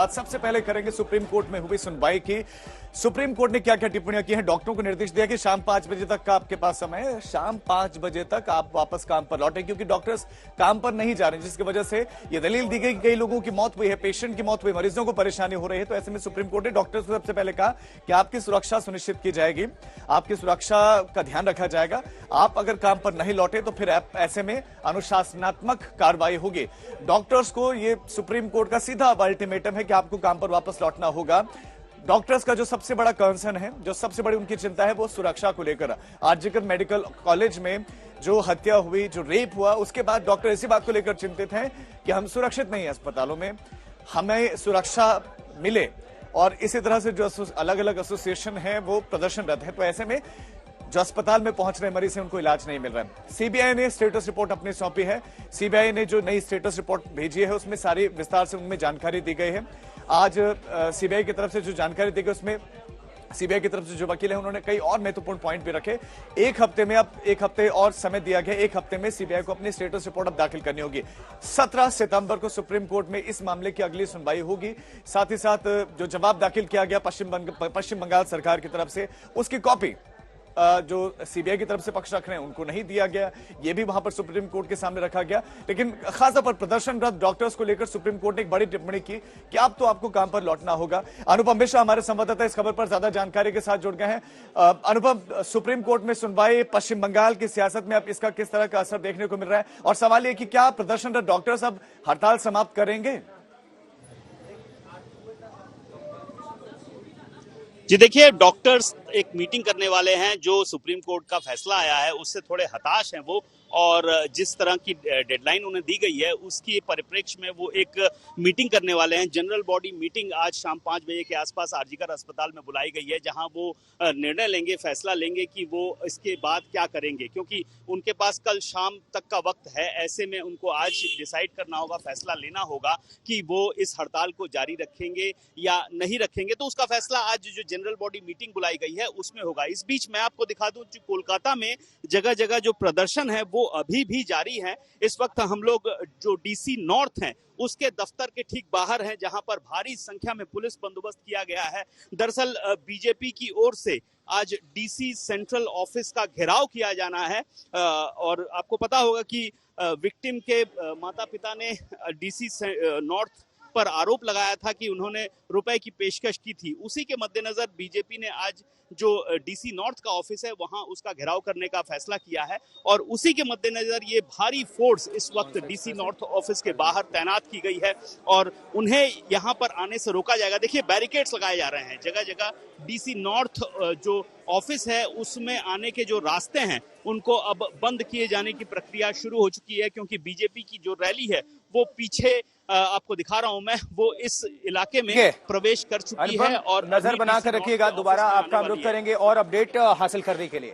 आज सबसे पहले करेंगे सुप्रीम कोर्ट में हुई सुनवाई की। सुप्रीम कोर्ट ने क्या क्या टिप्पणियां की हैं। डॉक्टरों को निर्देश दिया कि शाम 5 बजे तक का आपके पास समय है, शाम 5 बजे तक आप वापस काम पर लौटें, क्योंकि डॉक्टर्स काम पर नहीं जा रहे, जिसकी वजह से ये दलील दी गई कि कई लोगों की मौत हुई है, पेशेंट की मौत हुई, मरीजों को परेशानी हो रही है। तो ऐसे में सुप्रीम कोर्ट ने डॉक्टर्स को सबसे पहले कहा कि आपकी सुरक्षा सुनिश्चित की जाएगी, आपकी सुरक्षा का ध्यान रखा जाएगा। आप अगर काम पर नहीं लौटे तो फिर ऐसे में अनुशासनात्मक कार्रवाई होगी। डॉक्टर्स को यह सुप्रीम कोर्ट का सीधा अल्टीमेटम है कि आपको काम पर वापस लौटना होगा। डॉक्टर्स का जो सबसे बड़ा कंसर्न है, जो सबसे बड़ी उनकी चिंता है, वो सुरक्षा को लेकर। आरजीकर मेडिकल कॉलेज में जो हत्या हुई, जो रेप हुआ, उसके बाद डॉक्टर इसी बात को लेकर चिंतित हैं कि हम सुरक्षित नहीं है अस्पतालों में, हमें सुरक्षा मिले। और इसी तरह से जो अलग अलग एसोसिएशन है वो प्रदर्शनरत है। तो ऐसे में जो अस्पताल में पहुंच रहे मरीज हैं उनको इलाज नहीं मिल रहा है। सीबीआई ने स्टेटस रिपोर्ट अपनी सौंपी है। सीबीआई ने जो नई स्टेटस रिपोर्ट भेजी है उसमें सारी विस्तार से उनमें जानकारी दी गई है। आज सीबीआई की तरफ से जो जानकारी दी गई उसमें सीबीआई की तरफ से जो वकील है उन्होंने कई और महत्वपूर्ण पॉइंट भी रखे। एक हफ्ते और समय दिया गया। एक हफ्ते में सीबीआई को अपनी स्टेटस रिपोर्ट अब दाखिल करनी होगी। 17 सितंबर को सुप्रीम कोर्ट में इस मामले की अगली सुनवाई होगी। साथ ही साथ जो जवाब दाखिल किया गया पश्चिम बंगाल सरकार की तरफ से, उसकी कॉपी जो सीबीआई की तरफ से पक्ष रख रहे हैं उनको नहीं दिया गया। यह भी वहां पर सुप्रीम कोर्ट के सामने रखा गया। लेकिन खासतौर पर प्रदर्शनरत डॉक्टर्स को लेकर सुप्रीम कोर्ट ने एक बड़ी टिप्पणी की कि अब तो आपको काम पर लौटना होगा। अनुपम मिश्रा हमारे संवाददाता इस खबर पर ज्यादा जानकारी के साथ जुड़ गए हैं। अनुपम, सुप्रीम कोर्ट में सुनवाई, पश्चिम बंगाल की सियासत में अब इसका किस तरह का असर देखने को मिल रहा है, और सवाल यह कि क्या प्रदर्शनरत डॉक्टर्स अब हड़ताल समाप्त करेंगे? जी देखिए, डॉक्टर्स एक मीटिंग करने वाले हैं। जो सुप्रीम कोर्ट का फैसला आया है उससे थोड़े हताश हैं वो, और जिस तरह की डेडलाइन उन्हें दी गई है उसकी परिप्रेक्ष्य में वो एक मीटिंग करने वाले हैं। जनरल बॉडी मीटिंग आज शाम 5 बजे के आसपास आरजीकर अस्पताल में बुलाई गई है, जहां वो निर्णय लेंगे, फैसला लेंगे कि वो इसके बाद क्या करेंगे, क्योंकि उनके पास कल शाम तक का वक्त है। ऐसे में उनको आज डिसाइड करना होगा, फैसला लेना होगा कि वो इस हड़ताल को जारी रखेंगे या नहीं रखेंगे। तो उसका फैसला आज जो जनरल बॉडी मीटिंग बुलाई गई है उसमें होगा। इस बीच मैं आपको दिखा दूं, कोलकाता में जगह जगह जो प्रदर्शन है वो अभी भी जारी है। इस वक्त हम लोग जो डीसी नॉर्थ हैं उसके दफ्तर के ठीक बाहर हैं, जहां पर भारी संख्या में पुलिस बंदोबस्त किया गया है। दरअसल बीजेपी की ओर से आज डीसी सेंट्रल ऑफिस का घेराव किया जाना है। और आपको पता होगा कि विक्टिम के माता पिता ने डीसी नॉर्थ पर आरोप लगाया था कि उन्होंने रुपए की पेशकश की थी। उसी के मद्देनजर बीजेपी ने आज जो डीसी नॉर्थ का ऑफिस है वहां उसका घेराव करने का फैसला किया है, और उसी के मद्देनजर ये भारी फोर्स इस वक्त डीसी नॉर्थ ऑफिस के बाहर तैनात की गई है और उन्हें यहां पर आने से रोका जाएगा। देखिए, बैरिकेड्स लगाए जा रहे हैं जगह जगह। डीसी नॉर्थ जो ऑफिस है उसमें आने के जो रास्ते हैं उनको अब बंद किए जाने की प्रक्रिया शुरू हो चुकी है, क्योंकि बीजेपी की जो रैली है वो पीछे आपको दिखा रहा हूं मैं, वो इस इलाके में प्रवेश कर चुकी है। और नजर बनाकर रखिएगा, दोबारा आपका अनुरोध करेंगे और अपडेट हासिल करने के लिए।